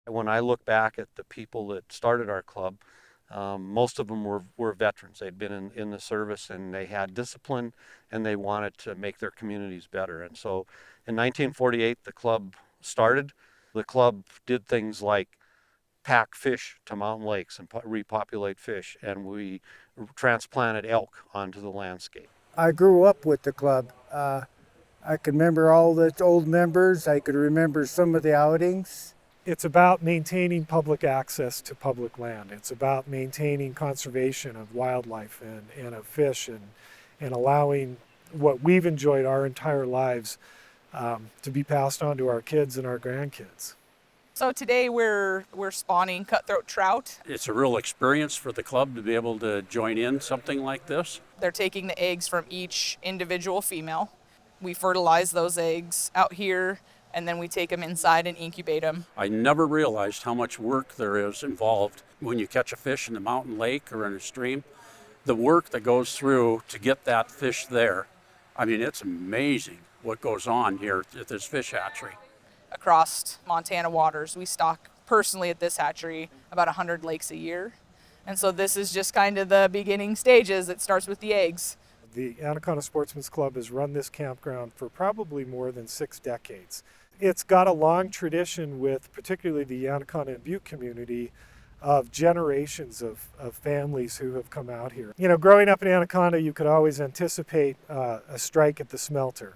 When I look back at the people that started our club, most of them were veterans. They'd been in the service and they had discipline and they wanted to make their communities better. And so in 1948, the club started. The club did things like pack fish to mountain lakes and repopulate fish, and we transplanted elk onto the landscape. I grew up with the club. I could remember all the old members. I could remember some of the outings. It's about maintaining public access to public land. It's about maintaining conservation of wildlife and of fish and allowing what we've enjoyed our entire lives to be passed on to our kids and our grandkids. So today we're spawning cutthroat trout. It's a real experience for the club to be able to join in something like this. They're taking the eggs from each individual female. We fertilize those eggs out here, and then we take them inside and incubate them. I never realized how much work there is involved when you catch a fish in the mountain lake or in a stream. The work that goes through to get that fish there. I mean, it's amazing what goes on here at this fish hatchery. Across Montana waters, we stock personally at this hatchery about 100 lakes a year. And so this is just kind of the beginning stages. It starts with the eggs. The Anaconda Sportsman's Club has run this campground for probably more than 6 decades. It's got a long tradition with particularly the Anaconda and Butte community of generations of families who have come out here. You know, growing up in Anaconda, you could always anticipate a strike at the smelter.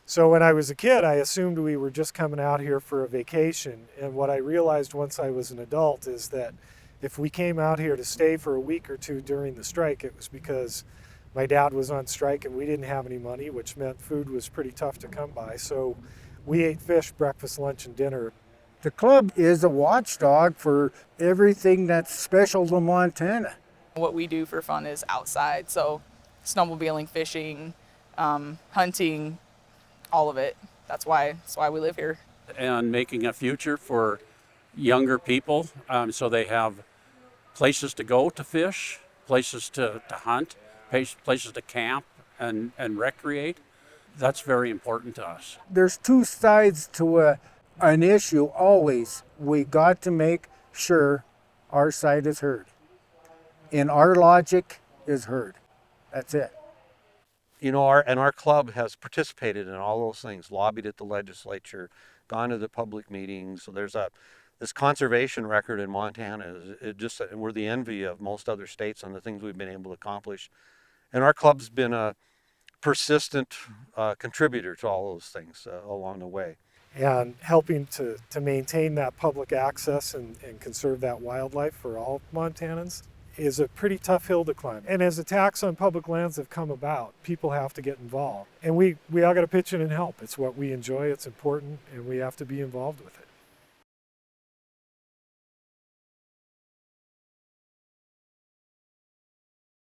So when I was a kid, I assumed we were just coming out here for a vacation. And what I realized once I was an adult is that if we came out here to stay for a week or two during the strike, it was because my dad was on strike and we didn't have any money, which meant food was pretty tough to come by. So we ate fish, breakfast, lunch, and dinner. The club is a watchdog for everything that's special to Montana. What we do for fun is outside, so snowmobiling, fishing, hunting, all of it. That's why we live here. And making a future for younger people so they have places to go to fish, places to hunt, places to camp and recreate. That's very important to us. There's two sides to an issue always. We got to make sure our side is heard. And our logic is heard. That's it. You know, our club has participated in all those things, lobbied at the legislature, gone to the public meetings. So there's this conservation record in Montana. We're the envy of most other states on the things we've been able to accomplish. And our club's been a persistent contributor to all those things along the way. And helping to maintain that public access and conserve that wildlife for all Montanans is a pretty tough hill to climb. And as attacks on public lands have come about, people have to get involved. And we all got to pitch in and help. It's what we enjoy, it's important, and we have to be involved with it.